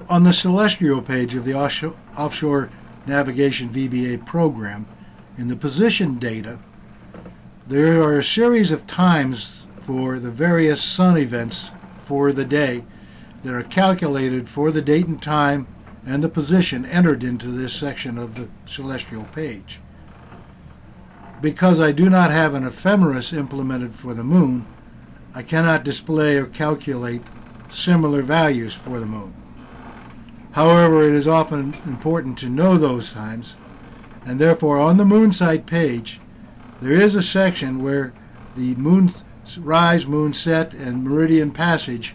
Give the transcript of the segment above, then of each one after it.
On the celestial page of the Offshore Navigation VBA program, in the position data, there are a series of times for the various sun events for the day that are calculated for the date and time and the position entered into this section of the celestial page. Because I do not have an ephemeris implemented for the moon, I cannot display or calculate similar values for the moon. However, it is often important to know those times, and therefore on the moon site page there is a section where the moon rise, moon set, and meridian passage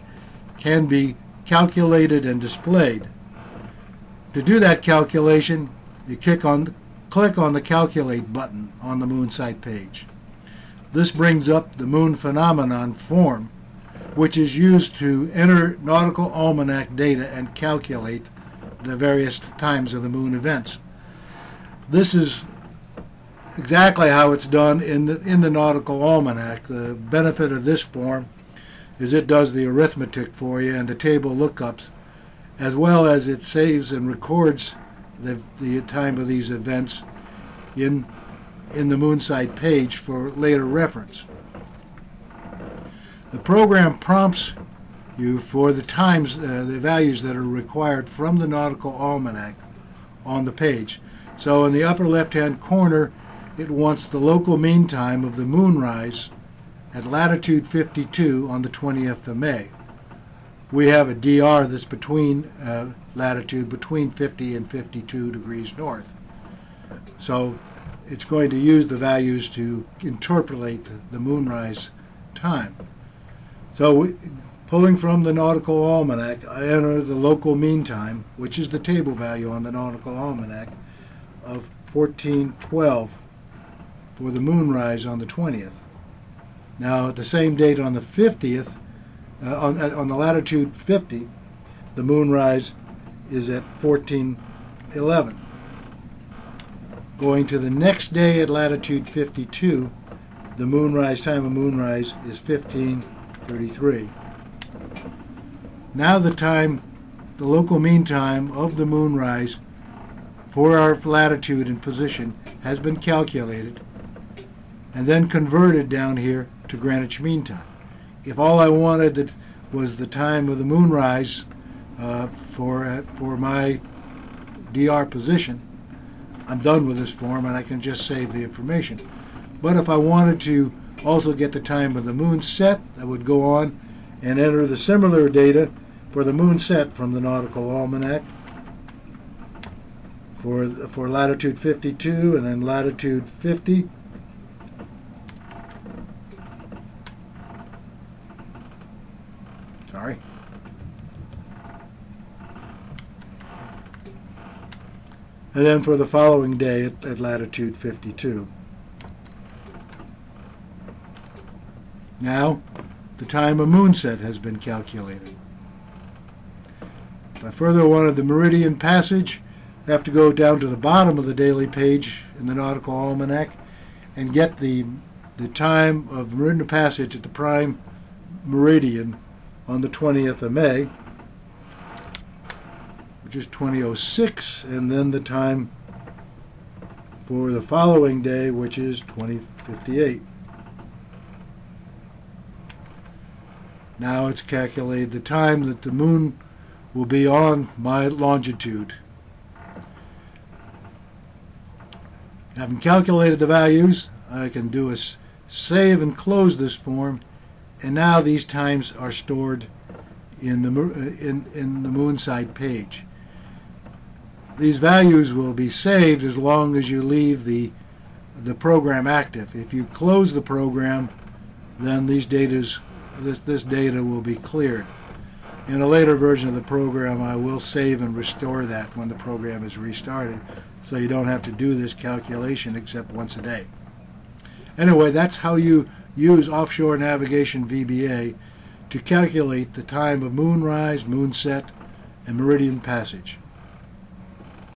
can be calculated and displayed. To do that calculation, you click on the Calculate button on the moon site page. This brings up the MoonPhenom form, which is used to enter Nautical Almanac data and calculate the various times of the moon events. This is exactly how it's done in the Nautical Almanac. The benefit of this form is it does the arithmetic for you and the table lookups, as well as it saves and records the time of these events in the moon site page for later reference. The program prompts you for the times, the values that are required from the Nautical Almanac on the page. So in the upper left-hand corner, it wants the local mean time of the moonrise at latitude 52 on the 20th of May. We have a DR that's between latitude between 50 and 52 degrees north. So it's going to use the values to interpolate the moonrise time. So pulling from the Nautical Almanac, I enter the local mean time, which is the table value on the Nautical Almanac, of 1412 for the moonrise on the 20th. Now at the same date on the 50th, on the latitude 50, the moonrise is at 1411. Going to the next day at latitude 52, the moonrise time of moonrise is 1533. Now the local mean time of the moonrise for our latitude and position has been calculated and then converted down here to Greenwich Mean Time. If all I wanted was the time of the moonrise for my DR position, I'm done with this form and I can just save the information. But if I wanted to also get the time of the moon set, I would go on and enter the similar data for the moon set from the Nautical Almanac for latitude 52 and then latitude 50. Sorry. And then for the following day at latitude 52. Now, the time of moonset has been calculated. If I further wanted the Meridian Passage, I have to go down to the bottom of the daily page in the Nautical Almanac and get the time of Meridian Passage at the prime meridian on the 20th of May, which is 2006, and then the time for the following day, which is 2058. Now it's calculated the time that the moon will be on my longitude. Having calculated the values, I can do a save and close this form, and now these times are stored in the moon site page. These values will be saved as long as you leave the program active. If you close the program, then this data will be cleared. In a later version of the program, I will save and restore that when the program is restarted, so you don't have to do this calculation except once a day. Anyway, that's how you use Offshore Navigation VBA to calculate the time of moonrise, moonset, and meridian passage.